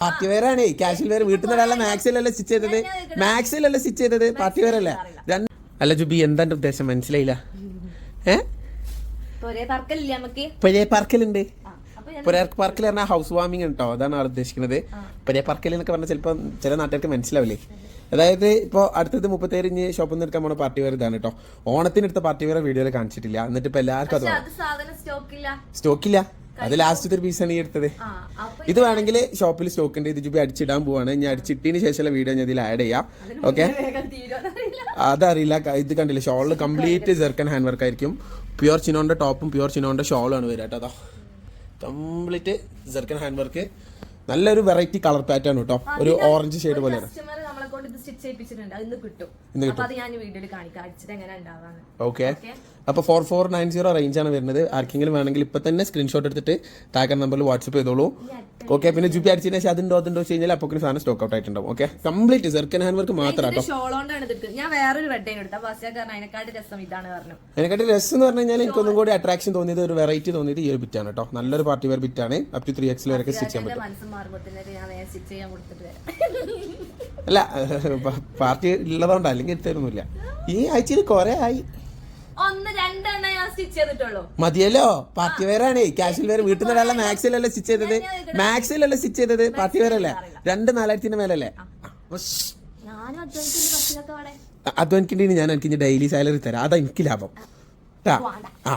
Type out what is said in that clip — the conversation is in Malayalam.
പാർട്ടി വെയർ ആണ്, കാഷ്വൽ വെയർ. വീട്ടിൽ നിന്നുള്ള മാക്സിലല്ലേ സ്റ്റിച്ച് ചെയ്തത്, മാക്സിലല്ലേ സ്റ്റിച്ച് ചെയ്തത്, പാർട്ടി വെയർ അല്ലേ. അല്ല ജുബി, എന്താ ഉദ്ദേശം മനസ്സിലായില്ല? പുരേ പാർക്കലുണ്ട്. പുരേ പാർക്കിൽ പറഞ്ഞാൽ ഹൗസ് വാമിംഗ് കേട്ടോ, അതാണ് ആൾ ഉദ്ദേശിക്കുന്നത്. പുരേ പാർക്കൽ എന്നൊക്കെ പറഞ്ഞാൽ ചിലപ്പോൾ ചില നാട്ടുകാർക്ക് മനസ്സിലാവില്ലേ. അതായത് ഇപ്പോൾ അടുത്തത് 37 ഷോപ്പിൽ നിന്ന് എടുക്കാൻ പോണ പാർട്ടി വെയർ ഇതാണ് കേട്ടോ. ഓണത്തിന് എടുത്ത പാർട്ടി വെയർ വീഡിയോയിൽ കാണിച്ചിട്ടില്ല, എന്നിട്ട് ഇപ്പൊ എല്ലാവർക്കും അത് സ്റ്റോക്കില്ല. അത് ലാസ്റ്റ് ഒരു പീസാണ് ഈ എടുത്തത്. ഇത് വേണമെങ്കിൽ ഷോപ്പിൽ സ്റ്റോക്ക് ഉണ്ട്. ഇത് ജുബി അടിച്ചിടാൻ പോവാണ്. ഞാൻ അടിച്ചിട്ടതിന് ശേഷമുള്ള വീഡിയോ ഞാൻ ഇതിൽ ആഡ് ചെയ്യാം. ഓക്കെ, അതറിയില്ല. ഇത് കണ്ടില്ല, ഷോളിൽ കംപ്ലീറ്റ് ജെർക്കൻ ഹാൻഡ് വർക്ക് ആയിരിക്കും. പ്യുവർ ചിനോന്റെ ടോപ്പും പ്യുവർ ചിനോന്റെ ഷോളാണ് വരിക കേട്ടോ. അതാ കംപ്ലീറ്റ് ജെർക്കൻ ഹാൻഡ് വർക്ക്. നല്ലൊരു വെറൈറ്റി കളർ പാറ്റേൺ കേട്ടോ, ഒരു ഓറഞ്ച് ഷെയ്ഡ് പോലെയാണ്. ഓക്കെ, അപ്പൊ 4490 റേഞ്ച് ആണ് വരുന്നത്. ആർക്കെങ്കിലും വേണമെങ്കിൽ ഇപ്പൊ തന്നെ സ്ക്രീൻഷോട്ട് എടുത്തിട്ട് താഴെ നമ്പറിൽ വാട്സ്ആപ്പ് ചെയ്തോളൂ. ഓക്കെ, പിന്നെ ജുബി അടിച്ചതിന് ശേഷം അതുണ്ടോ വെച്ച് കഴിഞ്ഞാൽ അപ്പൊ സാധനം സ്റ്റോക്ക് ഔട്ട് ആയിട്ടുണ്ടാവും. ഓക്കെ, കംപ്ലീറ്റ് സെർക്കൻ ഹാൻഡ് വർക്ക് മാത്രം കേട്ടോ. അതിനെക്കാട്ടി രസം എന്ന് പറഞ്ഞു കഴിഞ്ഞാൽ എനിക്കൊന്നും കൂടി അട്രാക്ഷൻ തോന്നിയത്, ഒരു വെറൈറ്റി തോന്നിയത് ഈ ഒരു ബിറ്റാണ് കേട്ടോ. നല്ലൊരു പാർട്ടി വെയർ ബിറ്റാണ്. അപ് ടു 3X വരെ സ്റ്റിച്ച് ചെയ്യാൻ പറ്റും. അല്ല, പാർട്ടി ഉള്ളതുകൊണ്ട് അല്ലെങ്കിൽ എടുത്തൊന്നുമില്ല. ഈ ആഴ്ചയിൽ കുറെ ആയി. മതിയല്ലോ, പാർട്ടി വെയർ ആണ്, കാഷ്വൽ വെയർ. വീട്ടിൽ നിന്നുള്ള മാക്സിലല്ലേ സ്റ്റിച്ച് ചെയ്തത്, മാക്സിലല്ലേ സ്റ്റിച്ച് ചെയ്തത്, പാർട്ടി വെയർ അല്ലേ. 2,000-4,000 മേലല്ലേ. അധ്വാനിക്കേണ്ടി ഞാൻ എനിക്ക് ഡെയിലി സാലറി തരാം, അതാ എനിക്ക് ലാഭം. ആ